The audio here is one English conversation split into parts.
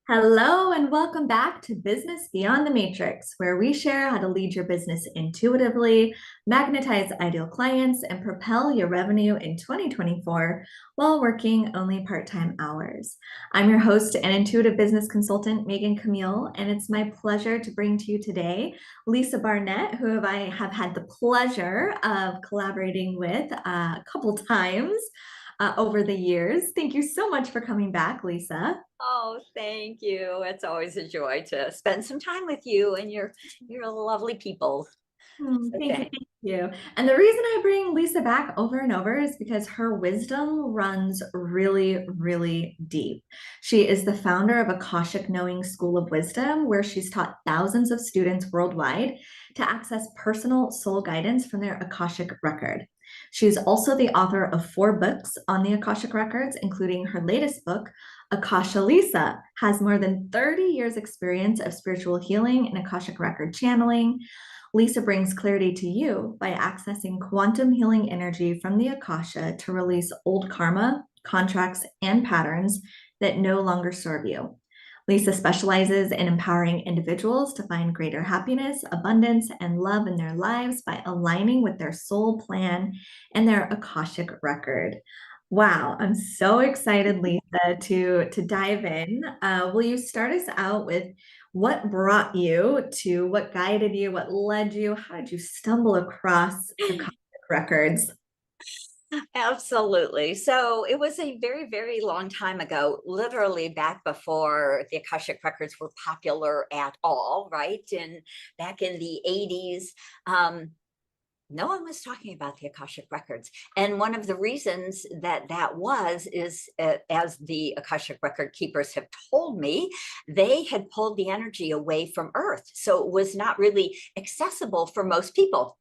Hello, and welcome back to Business Beyond the Matrix, where we share how to lead your business intuitively, magnetize ideal clients, and propel your revenue in 2024 while working only part-time hours. I'm your host and intuitive business consultant, Megan Camille, and it's my pleasure to bring to you today Lisa Barnett, who I have had the pleasure of collaborating with a couple times over the years. Thank you so much for coming back, Lisa. Oh, thank you. It's always a joy to spend some time with you and your lovely people. So Thank you, thank thank you. And the reason I bring Lisa back over and over is because her wisdom runs really, really deep. She is the founder of Akashic Knowing School of Wisdom, where she's taught thousands of students worldwide to access personal soul guidance from their Akashic record. She's also the author of 4 books on the Akashic records, including her latest book, Akasha Lisa, has more than 30 years experience of spiritual healing and Akashic record channeling. Lisa brings clarity to you by accessing quantum healing energy from the Akasha to release old karma, contracts, and patterns that no longer serve you. Lisa specializes in empowering individuals to find greater happiness, abundance, and love in their lives by aligning with their soul plan and their Akashic record. Wow, I'm so excited, Lisa, to dive in. Will you start us out with what brought you to, what guided you, what led you? How did you stumble across Akashic records? Absolutely. So it was a very, very long time ago, literally back before the Akashic Records were popular at all, right? And back in the 80s. No one was talking about the Akashic Records. And one of the reasons that that was is, as the Akashic Record keepers have told me, they had pulled the energy away from Earth. So it was not really accessible for most people.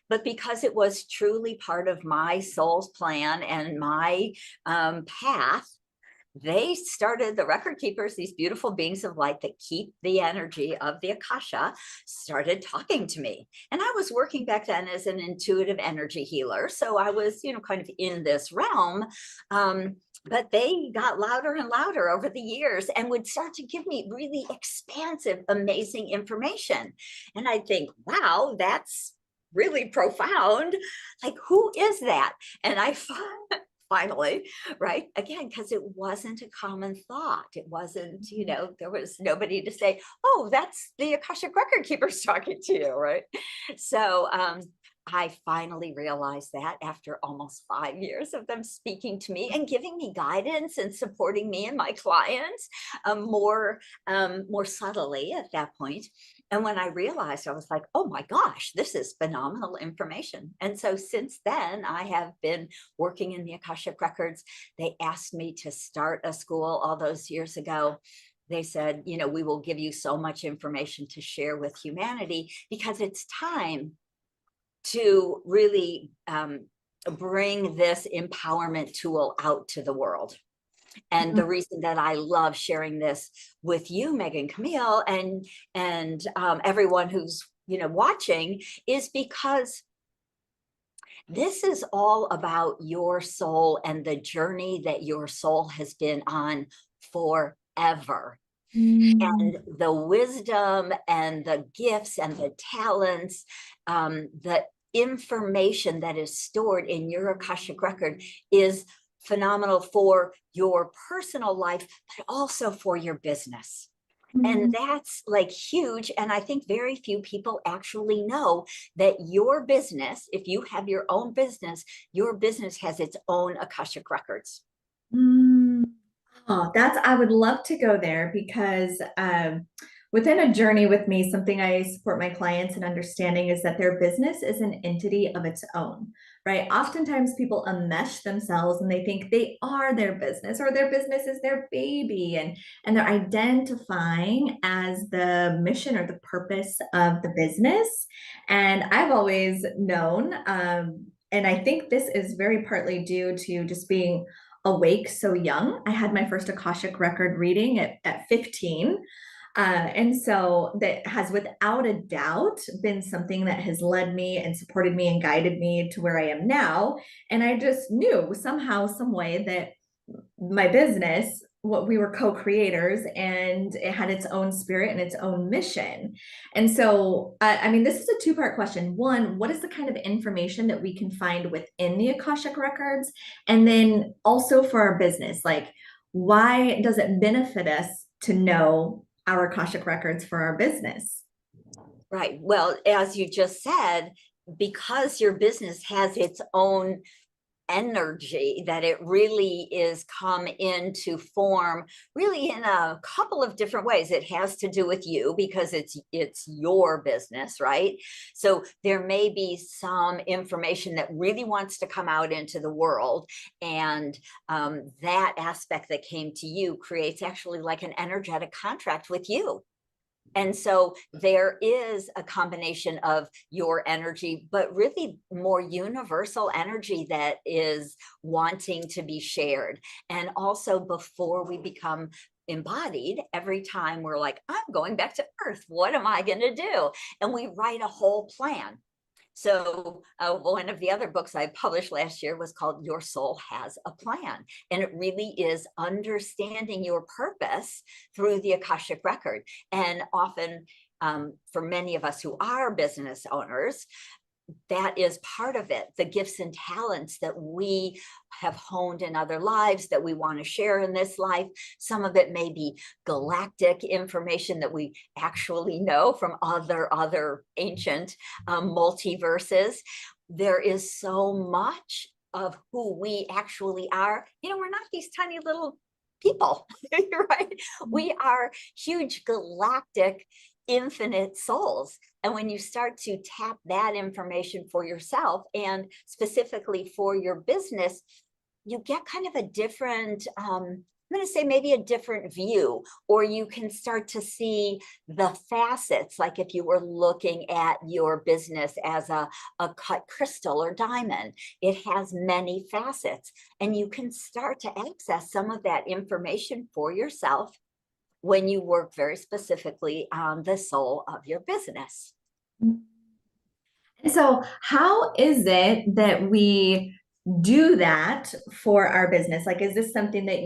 But because it was truly part of my soul's plan and my path, they started, the record keepers, these beautiful beings of light that keep the energy of the Akasha, started talking to me. And I was working back then as an intuitive energy healer. So I was, kind of in this realm. But they got louder and louder over the years and would start to give me really expansive, amazing information. And I'd think, wow, that's really profound. Like, who is that? And I finally, right, again, because it wasn't a common thought. It wasn't, there was nobody to say, oh, that's the Akashic record keepers talking to you, right? So I finally realized that after almost 5 years of them speaking to me and giving me guidance and supporting me and my clients more subtly at that point. And when I realized, I was like, oh my gosh, this is phenomenal information. And so since then, I have been working in the Akashic Records. They asked me to start a school all those years ago. They said, we will give you so much information to share with humanity because it's time to really bring this empowerment tool out to the world. And the reason that I love sharing this with you, Megan Camille, and everyone who's watching, is because this is all about your soul and the journey that your soul has been on forever. Mm. And the wisdom and the gifts and the talents, the information that is stored in your Akashic record is phenomenal for your personal life, but also for your business. And that's like huge. And I think very few people actually know that your business, if you have your own business, your business has its own Akashic records. Mm. Oh, I would love to go there because within a journey with me, something I support my clients in understanding is that their business is an entity of its own, right? Oftentimes people enmesh themselves and they think they are their business or their business is their baby, and they're identifying as the mission or the purpose of the business. And I've always known, and I think this is very partly due to just being awake so young. I had my first Akashic record reading at 15. And so that has without a doubt been something that has led me and supported me and guided me to where I am now. And I just knew somehow, some way that my business what we were co-creators, and it had its own spirit and its own mission. And so, I mean, this is a two-part question. One, what is the kind of information that we can find within the Akashic Records? And then also for our business, like, why does it benefit us to know our Akashic Records for our business? Right. Well, as you just said, because your business has its own energy, that it really is come into form really in a couple of different ways. It has to do with you because it's your business, right? So there may be some information that really wants to come out into the world, and that aspect that came to you creates actually like an energetic contract with you. And so there is a combination of your energy, but really more universal energy that is wanting to be shared. And also, before we become embodied, every time we're like, I'm going back to Earth, what am I going to do? And we write a whole plan. So one of the other books I published last year was called Your Soul Has a Plan. And it really is understanding your purpose through the Akashic Record. And often for many of us who are business owners, that is part of it, the gifts and talents that we have honed in other lives that we want to share in this life. Some of it may be galactic information that we actually know from other ancient multiverses. There is so much of who we actually are. You know, we're not these tiny little people, right? We are huge galactic infinite souls. And when you start to tap that information for yourself and specifically for your business, you get kind of a different, I'm going to say maybe a different view, or you can start to see the facets. Like if you were looking at your business as a cut crystal or diamond, it has many facets, and you can start to access some of that information for yourself when you work very specifically on the soul of your business. And so, how is it that we do that for our business? Like, is this something that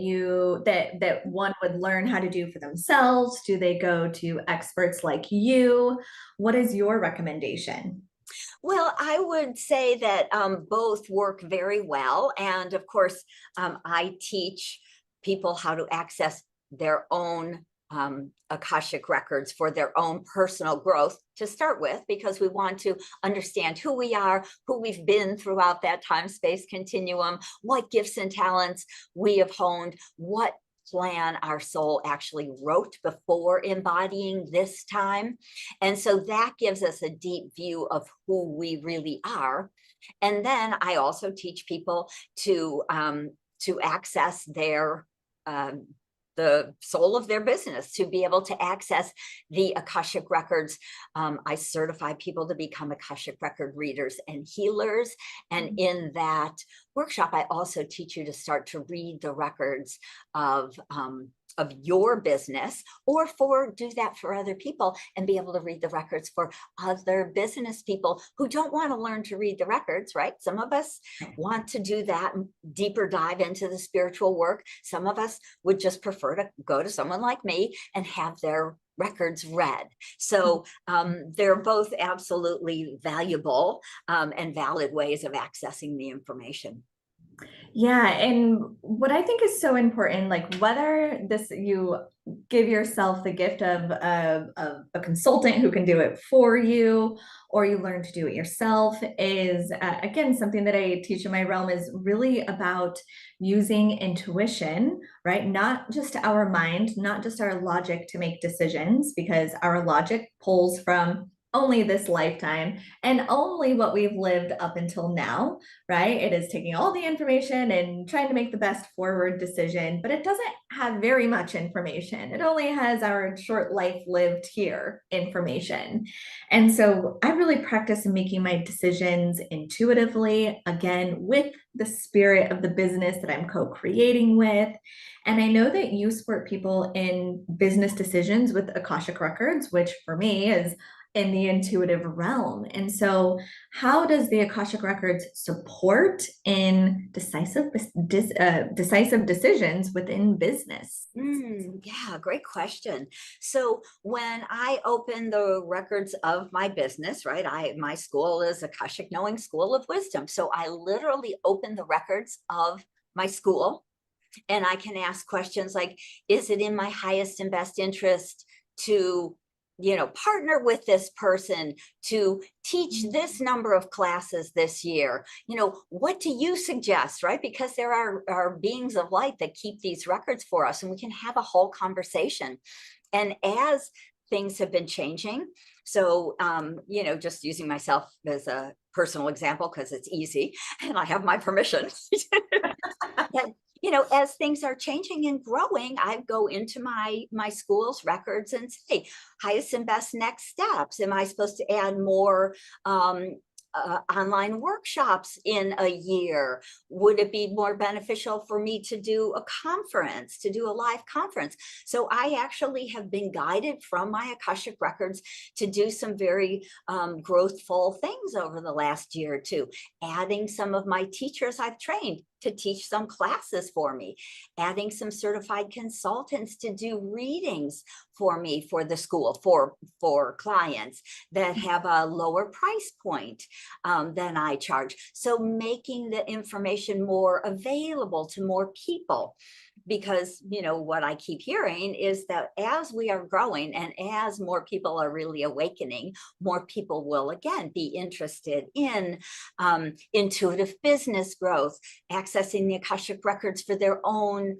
that one would learn how to do for themselves? Do they go to experts like you? What is your recommendation? Well, I would say that both work very well. And of course, I teach people how to access their own Akashic records for their own personal growth to start with, because we want to understand who we are, who we've been throughout that time space continuum, what gifts and talents we have honed, what plan our soul actually wrote before embodying this time. And so that gives us a deep view of who we really are. And then I also teach people to access their the soul of their business, to be able to access the Akashic records. I certify people to become Akashic record readers and healers. And in that workshop, I also teach you to start to read the records of your business, or do that for other people and be able to read the records for other business people who don't want to learn to read the records, right? Some of us want to do that deeper dive into the spiritual work. Some of us would just prefer to go to someone like me and have their records read. So they're both absolutely valuable and valid ways of accessing the information. Yeah, and what I think is so important, like whether this you give yourself the gift of a consultant who can do it for you, or you learn to do it yourself, is again something that I teach in my realm is really about using intuition, right? Not just our mind, not just our logic to make decisions, because our logic pulls from only this lifetime and only what we've lived up until now, right? It is taking all the information and trying to make the best forward decision, but it doesn't have very much information. It only has our short life lived here information. And so I really practice making my decisions intuitively, again, with the spirit of the business that I'm co creating with. And I know that you support people in business decisions with Akashic Records, which for me is in the intuitive realm. And so, how does the Akashic Records support in decisive decisions within business? Yeah, great question. So when I open the records of my business, right, my school is Akashic Knowing School of Wisdom. So I literally open the records of my school, and I can ask questions like, is it in my highest and best interest to, partner with this person to teach this number of classes this year? What do you suggest, right? Because there are beings of light that keep these records for us, and we can have a whole conversation. And as things have been changing, so, just using myself as a personal example, because it's easy and I have my permission. And, as things are changing and growing, I go into my school's records and say, highest and best next steps. Am I supposed to add more online workshops in a year? Would it be more beneficial for me to do a conference, to do a live conference? So I actually have been guided from my Akashic Records to do some very growthful things over the last year or two, adding some of my teachers I've trained to teach some classes for me, adding some certified consultants to do readings for me for the school, for clients that have a lower price point than I charge. So making the information more available to more people. Because, what I keep hearing is that as we are growing and as more people are really awakening, more people will again be interested in intuitive business growth, accessing the Akashic Records for their own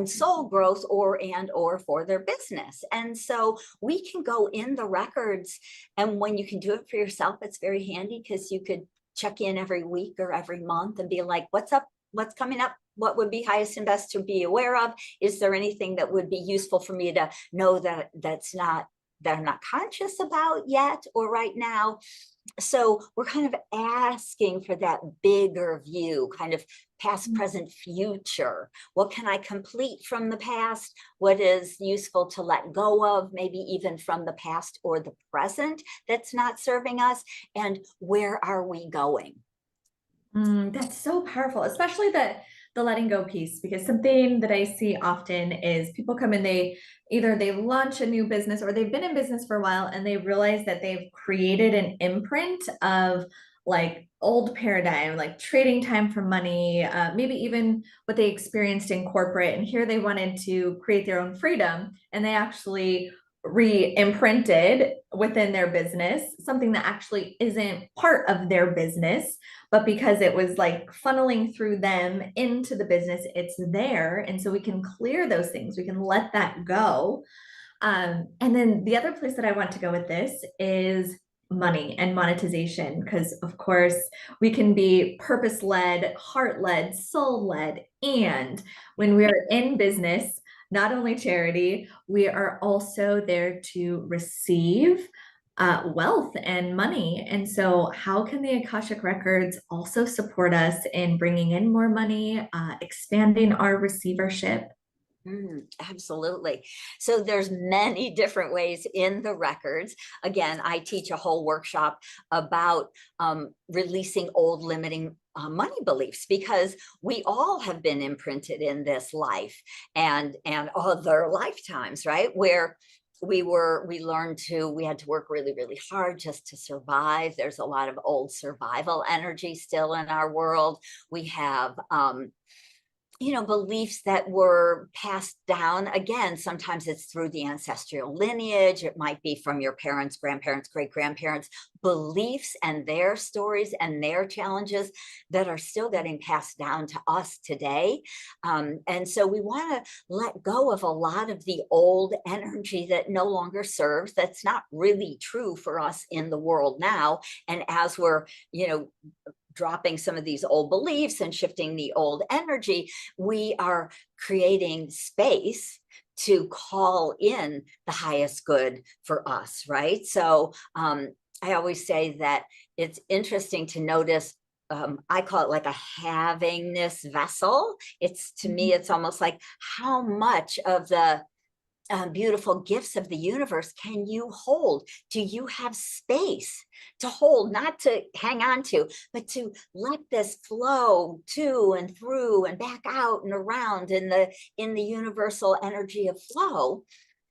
soul growth, or for their business. And so we can go in the records, and when you can do it for yourself, it's very handy, because you could check in every week or every month and be like, what's up? What's coming up? What would be highest and best to be aware of? Is there anything that would be useful for me to know that I'm not conscious about yet or right now? So we're kind of asking for that bigger view, kind of past, present, future. What can I complete from the past? What is useful to let go of, maybe even from the past or the present that's not serving us? And where are we going? That's so powerful, especially the letting go piece, because something that I see often is people come in, they either they launch a new business or they've been in business for a while and they realize that they've created an imprint of like old paradigm, like trading time for money, maybe even what they experienced in corporate. And here they wanted to create their own freedom, and they actually re-imprinted within their business something that actually isn't part of their business, but because it was like funneling through them into the business, it's there. And so we can clear those things, we can let that go. And then the other place that I want to go with this is money and monetization, because of course we can be purpose-led, heart-led, soul-led, and when we're in business, not only charity, we are also there to receive wealth and money. And so, how can the Akashic Records also support us in bringing in more money, expanding our receivership? Absolutely. So there's many different ways in the records. Again, I teach a whole workshop about releasing old limiting money beliefs, because we all have been imprinted in this life and other lifetimes, right? Where we had to work really, really hard just to survive. There's a lot of old survival energy still in our world. We have beliefs that were passed down. Again, sometimes it's through the ancestral lineage. It might be from your parents, grandparents, great grandparents, beliefs and their stories and their challenges that are still getting passed down to us today. And so we want to let go of a lot of the old energy that no longer serves, that's not really true for us in the world now. And as we're, dropping some of these old beliefs and shifting the old energy, we are creating space to call in the highest good for us, right? So I always say that it's interesting to notice, I call it like a havingness vessel. To me, it's almost like how much of the beautiful gifts of the universe can you hold? Do you have space to hold, not to hang on to, but to let this flow to and through and back out and around in the universal energy of flow,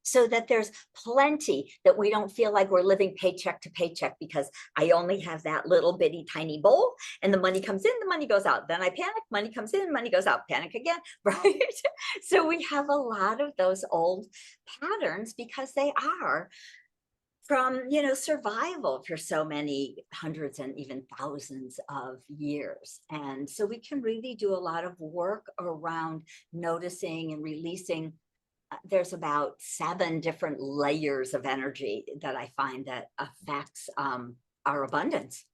so that there's plenty, that we don't feel like we're living paycheck to paycheck because I only have that little bitty tiny bowl and the money comes in, the money goes out. Then I panic, money comes in, money goes out, panic again, right? So we have a lot of those old patterns because they are from, survival for so many hundreds and even thousands of years. And so we can really do a lot of work around noticing and releasing. There's about 7 different layers of energy that I find that affects our abundance.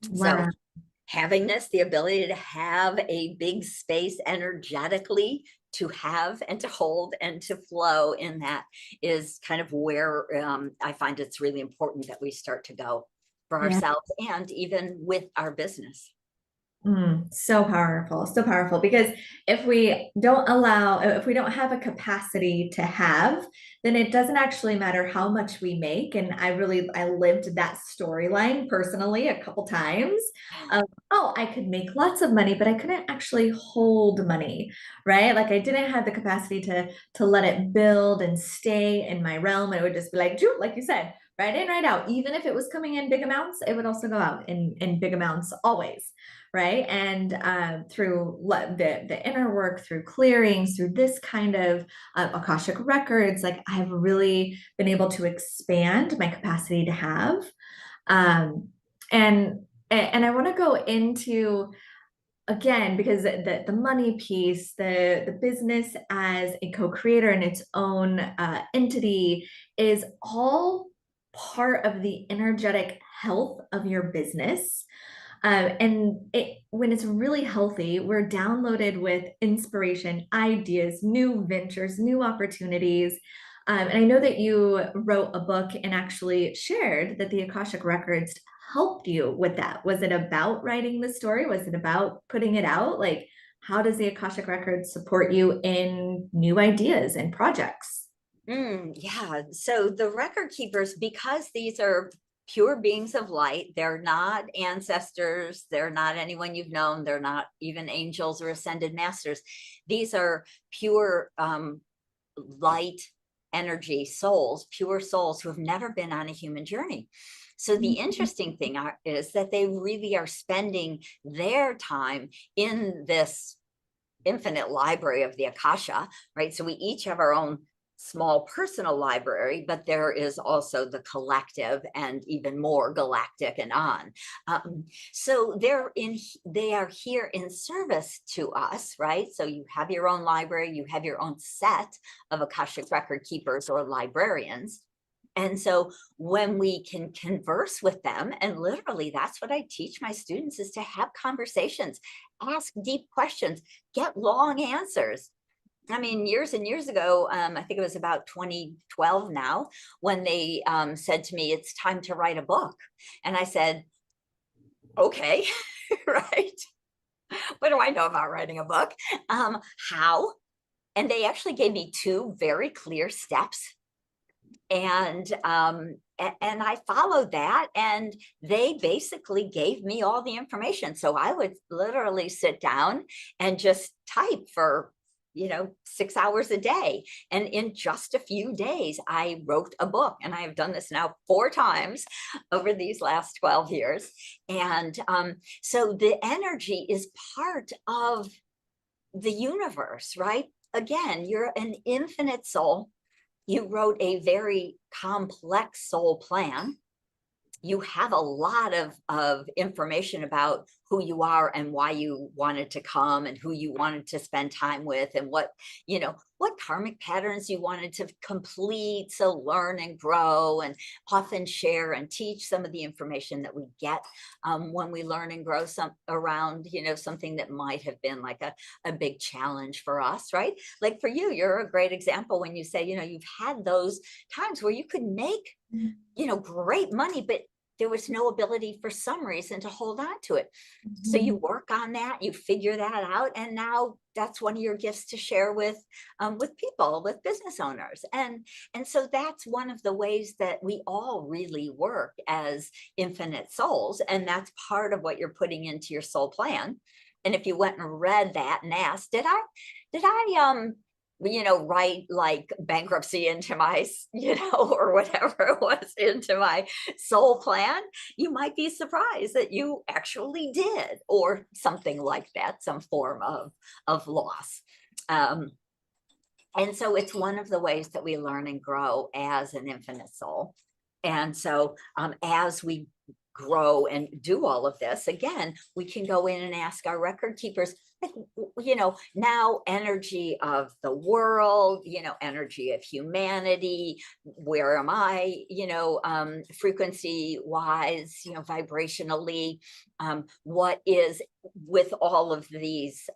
So Wow. having this, the ability to have a big space energetically to have and to hold and to flow in, that is kind of where I find it's really important that we start to go for Yeah. ourselves and even with our business. So powerful. Because if we don't have a capacity to have, then it doesn't actually matter how much we make. And I lived that storyline personally a couple times of, oh, I could make lots of money, but I couldn't actually hold money, right? Like I didn't have the capacity to let it build and stay in my realm. It would just be like, like you said, right in, right out. Even if it was coming in big amounts, it would also go out in big amounts always, right? And through the inner work, through clearings, through this kind of Akashic records, like I've really been able to expand my capacity to have. Um, and I want to go into, again, because the money piece, the business as a co-creator in its own entity is all part of the energetic health of your business. When it's really healthy, we're downloaded with inspiration, ideas, new ventures, new opportunities. And I know that you wrote a book and actually shared that the Akashic Records helped you with that. Was it about writing the story? Was it about putting it out? Like, how does the Akashic Records support you in new ideas and projects? Yeah. So the record keepers, because these are pure beings of light, they're not ancestors, they're not anyone you've known, they're not even angels or ascended masters. These are pure light energy souls, pure souls who have never been on a human journey. So the interesting thing is that they really are spending their time in this infinite library of the Akasha, right? So we each have our own small personal library, but there is also the collective and even more galactic and on. So they are here in service to us, right? So you have your own library, you have your own set of Akashic record keepers or librarians. And so when we can converse with them, and literally that's what I teach my students, is to have conversations, ask deep questions, get long answers. I mean, years and years ago, I think it was about 2012 now, when they said to me, it's time to write a book. And I said, okay, right. What do I know about writing a book? How? And they actually gave me 2 very clear steps. And I followed that, and they basically gave me all the information. So I would literally sit down and just type for 6 hours a day, and in just a few days I wrote a book. And I have done this now 4 times over these last 12 years. And so the energy is part of the universe, right? Again, you're an infinite soul. You wrote a very complex soul plan. You have a lot of information about who you are and why you wanted to come and who you wanted to spend time with, and what karmic patterns you wanted to complete. So learn and grow, and often share and teach some of the information that we get when we learn and grow some around, something that might have been like a big challenge for us, right? Like for you, you're a great example when you say, you've had those times where you could make, great money, but there was no ability for some reason to hold on to it. So you Mhm. work on that, you figure that out, and now that's one of your gifts to share with people, with business owners. And so that's one of the ways that we all really work as infinite souls, and that's part of what you're putting into your soul plan. And if you went and read that and asked, did I write like bankruptcy into my, or whatever it was into my soul plan, you might be surprised that you actually did, or something like that, some form of loss. Um, and so it's one of the ways that we learn and grow as an infinite soul. And so as we grow and do all of this, again, we can go in and ask our record keepers, like, now energy of the world, energy of humanity, where am I, frequency wise, vibrationally, what is with all of these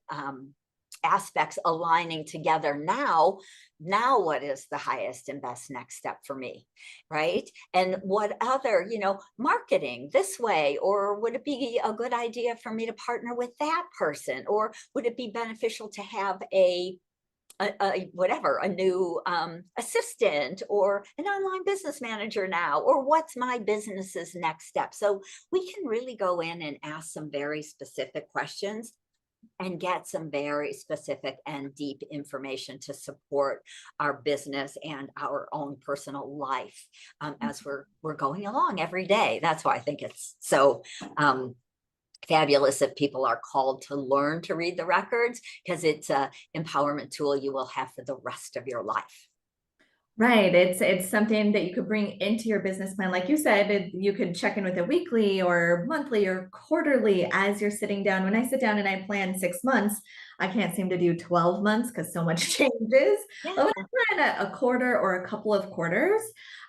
aspects aligning together now what is the highest and best next step for me, right? And what other, marketing this way, or would it be a good idea for me to partner with that person, or would it be beneficial to have a whatever, a new assistant or an online business manager now, or what's my business's next step? So we can really go in and ask some very specific questions and get some very specific and deep information to support our business and our own personal life as we're going along every day. That's why I think it's so fabulous if people are called to learn to read the records, because it's an empowerment tool you will have for the rest of your life. Right. It's something that you could bring into your business plan. Like you said, you could check in with it weekly or monthly or quarterly as you're sitting down. When I sit down and I plan 6 months, I can't seem to do 12 months because so much changes. Yeah. But when I plan a quarter or a couple of quarters,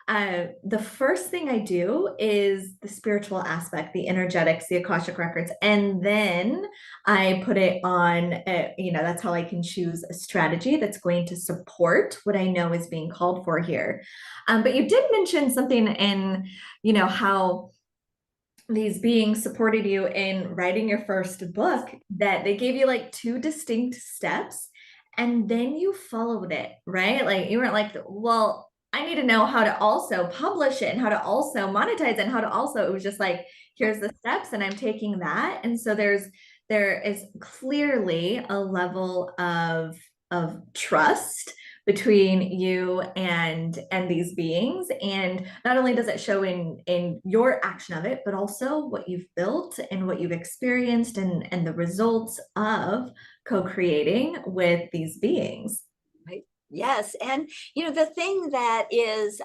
the first thing I do is the spiritual aspect, the energetics, the Akashic records, and then I put it on, that's how I can choose a strategy that's going to support what I know is being called for here. But you did mention something in, how these beings supported you in writing your first book, that they gave you like two distinct steps and then you followed it, right? Like you weren't like, well, I need to know how to also publish it and how to also monetize it and how to also, it was just like, here's the steps and I'm taking that. And so there is clearly a level of trust between you and these beings, and not only does it show in your action of it, but also what you've built and what you've experienced and the results of co-creating with these beings. Right. Yes. And, the thing that is,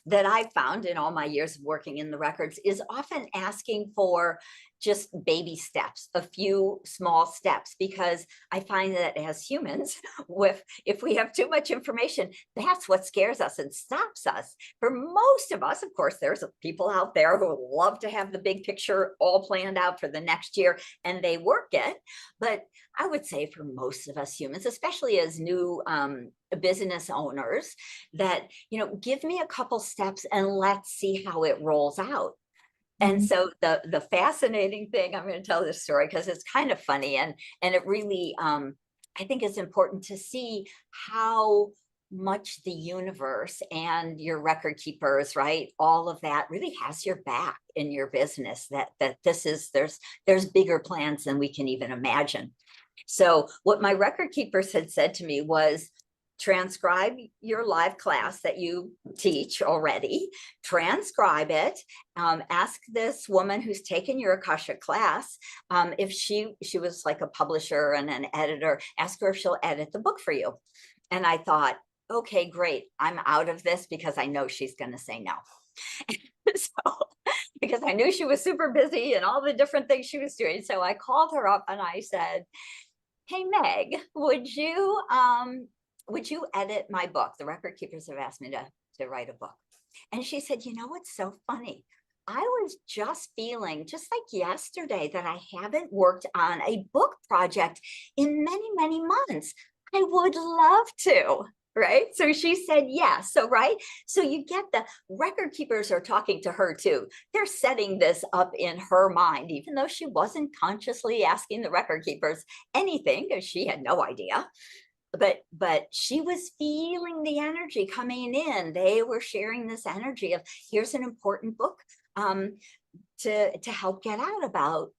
that I've found in all my years of working in the records is often asking for just baby steps, a few small steps, because I find that as humans, if we have too much information, that's what scares us and stops us. For most of us, of course, there's people out there who love to have the big picture all planned out for the next year and they work it. But I would say for most of us humans, especially as new business owners, that, give me a couple steps and let's see how it rolls out. And so the fascinating thing, I'm going to tell this story because it's kind of funny, and it really I think it's important to see how much the universe and your record keepers, right, all of that really has your back in your business, that there's bigger plans than we can even imagine. So what my record keepers had said to me was, transcribe your live class that you teach already, transcribe it, ask this woman who's taken your Akashic class, if she was like a publisher and an editor, ask her if she'll edit the book for you. And I thought, okay, great, I'm out of this because I know she's going to say no. So, because I knew she was super busy and all the different things she was doing. So I called her up and I said, hey, Meg, would you edit my book? The record keepers have asked me to write a book. And she said, what's so funny? I was just feeling, just like yesterday, that I haven't worked on a book project in many, many months. I would love to. right? So she said yes. So, right. So you get the record keepers are talking to her too. They're setting this up in her mind, even though she wasn't consciously asking the record keepers anything, because she had no idea. But she was feeling the energy coming in. They were sharing this energy of, here's an important book to help get out about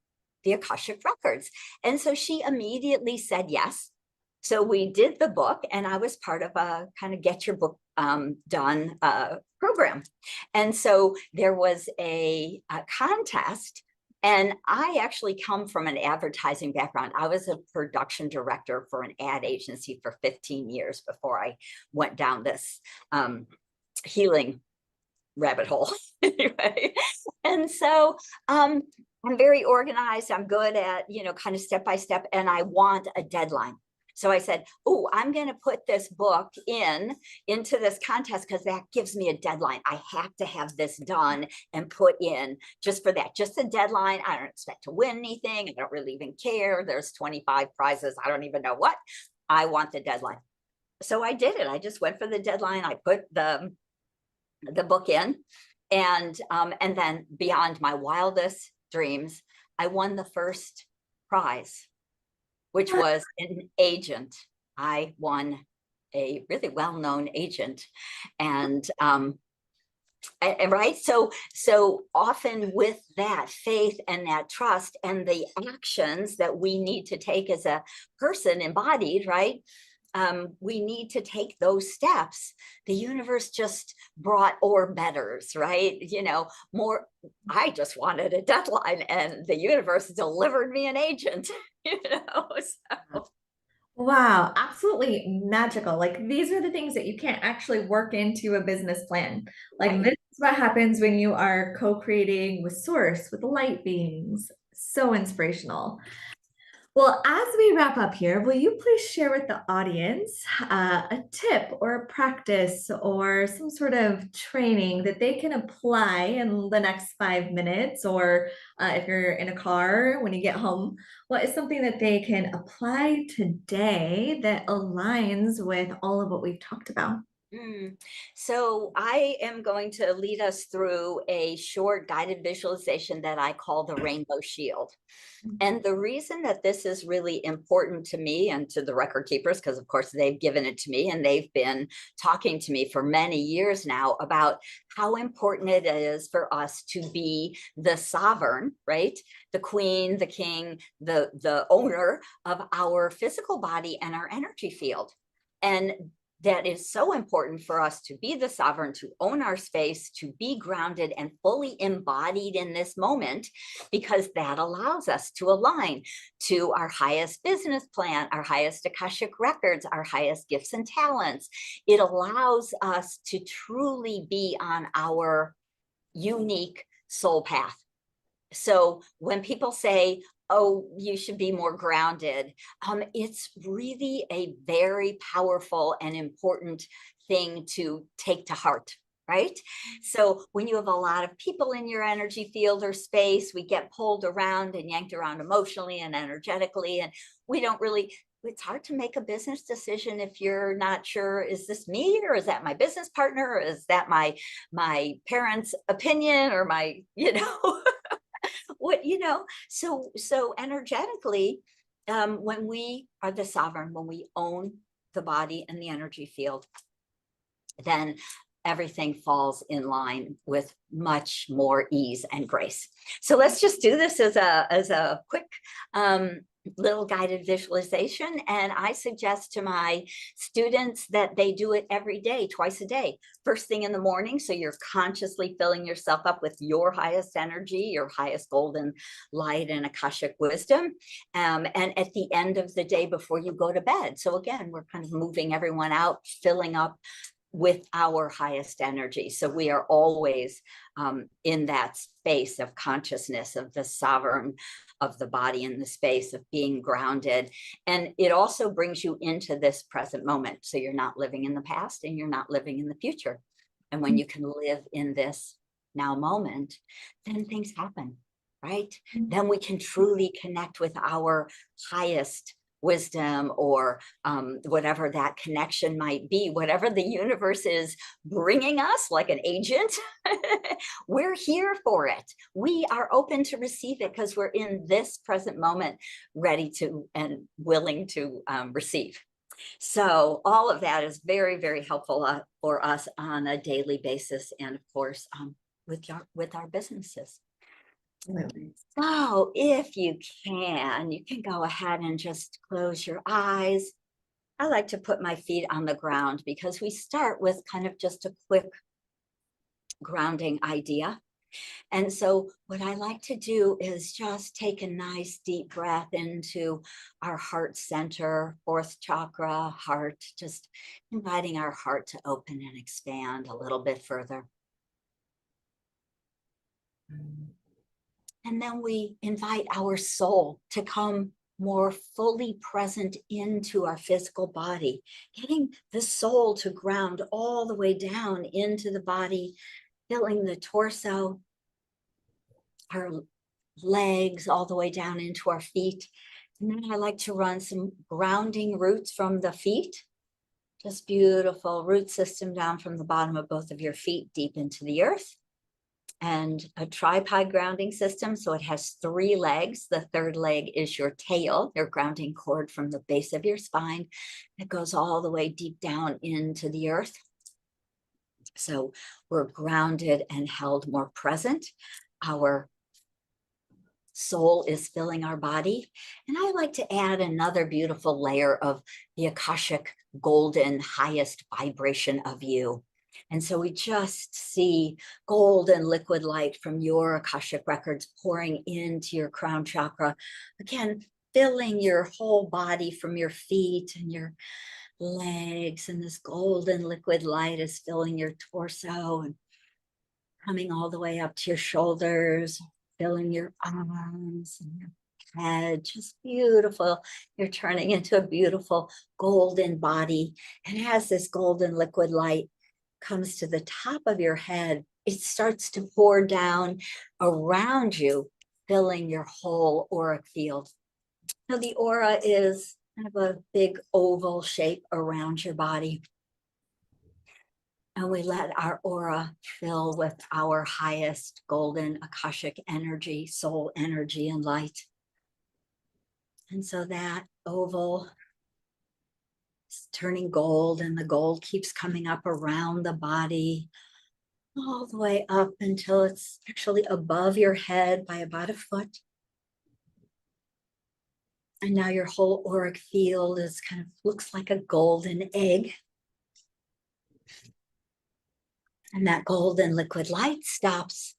the Akashic Records. And so she immediately said yes. So we did the book, and I was part of a kind of get your book done program. And so there was a contest. And I actually come from an advertising background. I was a production director for an ad agency for 15 years before I went down this healing rabbit hole. Anyway, and so I'm very organized. I'm good at, kind of step by step, and I want a deadline. So I said, oh, I'm going to put this book into this contest because that gives me a deadline. I have to have this done and put in just for that, just a deadline. I don't expect to win anything. I don't really even care. There's 25 prizes. I don't even know what. I want the deadline. So I did it. I just went for the deadline. I put the book in, and then beyond my wildest dreams, I won the first prize, which was an agent. I won a really well-known agent, and right. So often with that faith and that trust and the actions that we need to take as a person embodied, right? We need to take those steps. The universe just brought or betters, right? More. I just wanted a deadline, and the universe delivered me an agent. So. Wow, absolutely magical. Like these are the things that you can't actually work into a business plan. Like Right. this is what happens when you are co-creating with source, with light beings. So inspirational. Well, as we wrap up here, will you please share with the audience a tip or a practice or some sort of training that they can apply in the next 5 minutes? Or if you're in a car when you get home, what is something that they can apply today that aligns with all of what we've talked about? So I am going to lead us through a short guided visualization that I call the Rainbow Shield. And the reason that this is really important to me and to the record keepers, because of course they've given it to me and they've been talking to me for many years now about how important it is for us to be the sovereign, right? The queen, the king, the owner of our physical body and our energy field. And that is so important for us to be the sovereign, to own our space, to be grounded and fully embodied in this moment, because that allows us to align to our highest business plan, our highest Akashic records, our highest gifts and talents. It allows us to truly be on our unique soul path. So when people say, oh, you should be more grounded, it's really a very powerful and important thing to take to heart, right? So when you have a lot of people in your energy field or space, we get pulled around and yanked around emotionally and energetically, and we don't really, it's hard to make a business decision if you're not sure, is this me, or is that my business partner, or is that my parents' opinion, or my, what, so energetically, when we are the sovereign, when we own the body and the energy field, then everything falls in line with much more ease and grace. So let's just do this as a quick little guided visualization. And I suggest to my students that they do it every day, twice a day, first thing in the morning. So you're consciously filling yourself up with your highest energy, your highest golden light and Akashic wisdom. And at the end of the day before you go to bed. So again, we're kind of moving everyone out, filling up with our highest energy. So we are always in that space of consciousness, of the sovereign of the body, in the space of being grounded. And it also brings you into this present moment. So you're not living in the past and you're not living in the future. And when you can live in this now moment, then things happen, right? Then we can truly connect with our highest wisdom or whatever that connection might be, whatever the universe is bringing us like an agent, we're here for it. We are open to receive it because we're in this present moment, ready to and willing to receive. So all of that is very, very helpful for us on a daily basis, and of course, with our businesses. Absolutely. So if you can go ahead and just close your eyes. I like to put my feet on the ground because we start with kind of just a quick grounding idea. And so what I like to do is just take a nice deep breath into our heart center, fourth chakra, heart, just inviting our heart to open and expand a little bit further. And then we invite our soul to come more fully present into our physical body, getting the soul to ground all the way down into the body, filling the torso, our legs, all the way down into our feet. And then I like to run some grounding roots from the feet. Just beautiful root system down from the bottom of both of your feet deep into the earth. And a tripod grounding system. So it has 3 legs. The third leg is your tail, your grounding cord from the base of your spine. It goes all the way deep down into the earth. So we're grounded and held more present. Our soul is filling our body. And I like to add another beautiful layer of the Akashic golden highest vibration of you. And so we just see golden liquid light from your Akashic records pouring into your crown chakra. Again, filling your whole body from your feet and your legs. And this golden liquid light is filling your torso and coming all the way up to your shoulders, filling your arms and your head. Just beautiful. You're turning into a beautiful golden body. And as this golden liquid light comes to the top of your head, it starts to pour down around you, filling your whole auric field. Now the aura is kind of a big oval shape around your body. And we let our aura fill with our highest golden Akashic energy, soul energy, and light. And so that oval is turning gold, and the gold keeps coming up around the body, all the way up until it's actually above your head by about a foot. And now your whole auric field is kind of looks like a golden egg. And that golden liquid light stops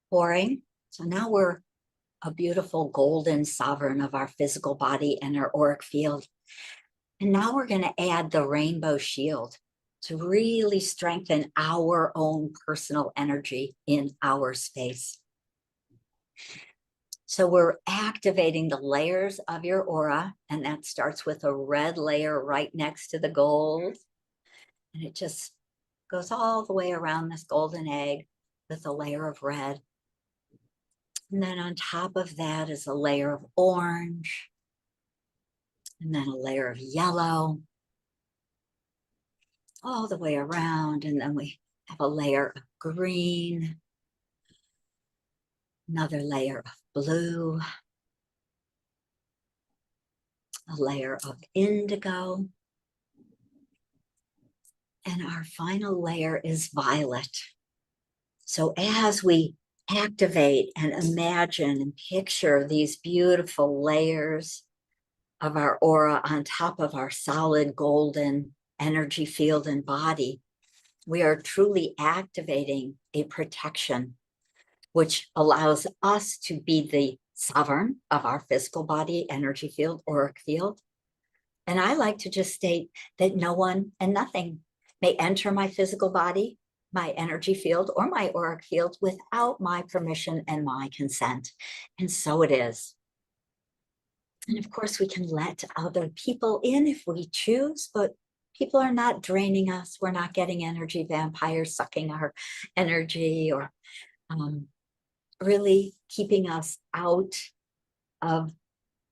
pouring. So now we're a beautiful golden sovereign of our physical body and our auric field. And now we're going to add the rainbow shield to really strengthen our own personal energy in our space. So we're activating the layers of your aura, and that starts with a red layer right next to the gold. And it just goes all the way around this golden egg with a layer of red. And then on top of that is a layer of orange, and then a layer of yellow, all the way around. And then we have a layer of green, another layer of blue, a layer of indigo, and our final layer is violet. So as we activate and imagine and picture these beautiful layers of our aura on top of our solid golden energy field and body, we are truly activating a protection which allows us to be the sovereign of our physical body, energy field, auric field. And I like to just state that no one and nothing may enter my physical body, my energy field, or my auric field without my permission and my consent. And so it is. And of course, we can let other people in if we choose, but people are not draining us. We're not getting energy vampires sucking our energy or really keeping us out of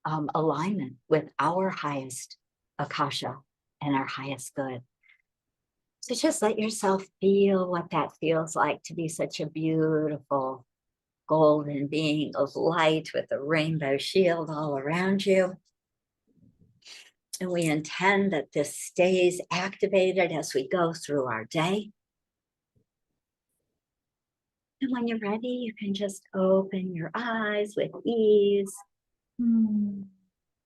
alignment with our highest Akasha and our highest good. So just let yourself feel what that feels like to be such a beautiful golden being of light with a rainbow shield all around you. And we intend that this stays activated as we go through our day. And when you're ready, you can just open your eyes with ease.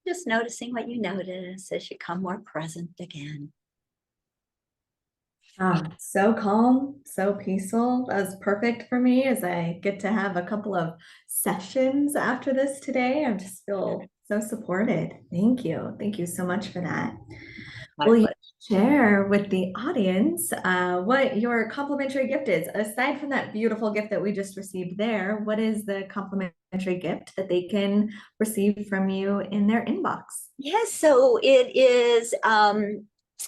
Just noticing what you notice as you come more present again. So calm, so peaceful. That was perfect for me as I get to have a couple of sessions after this today. I just feel so supported. Thank you. Thank you so much for that. My Will you pleasure. share with the audience what your complimentary gift is? Aside from that beautiful gift that we just received there, what is the complimentary gift that they can receive from you in their inbox? Yes, so it is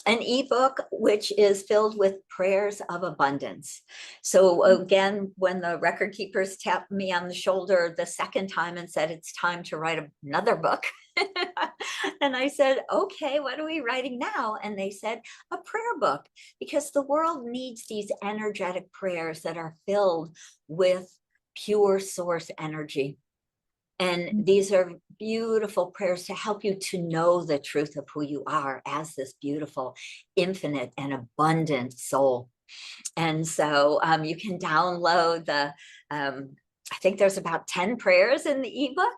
an ebook which is filled with prayers of abundance. So again, when the record keepers tapped me on the shoulder the second time and said it's time to write another book, and I said, okay, what are we writing now? And they said a prayer book, because the world needs these energetic prayers that are filled with pure source energy. And these are beautiful prayers to help you to know the truth of who you are as this beautiful, infinite, and abundant soul. And so you can download the, I think there's about 10 prayers in the ebook,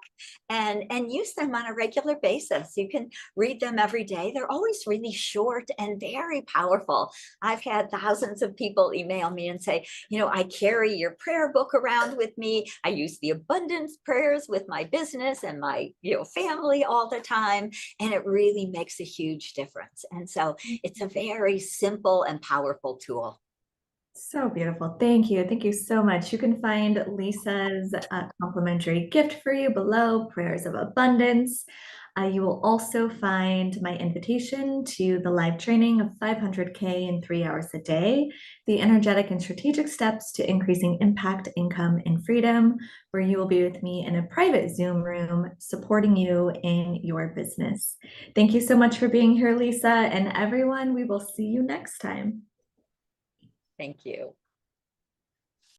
and use them on a regular basis. You can read them every day. They're always really short and very powerful. I've had thousands of people email me and say, I carry your prayer book around with me. I use the abundance prayers with my business and my family all the time, and it really makes a huge difference. And so it's a very simple and powerful tool. So beautiful. Thank you. Thank you so much. You can find Lisa's complimentary gift for you below, Prayers of Abundance. You will also find my invitation to the live training of 500K in 3 hours a day, the energetic and strategic steps to increasing impact, income, and freedom, where you will be with me in a private Zoom room supporting you in your business. Thank you so much for being here, Lisa, and everyone. We will see you next time. Thank you.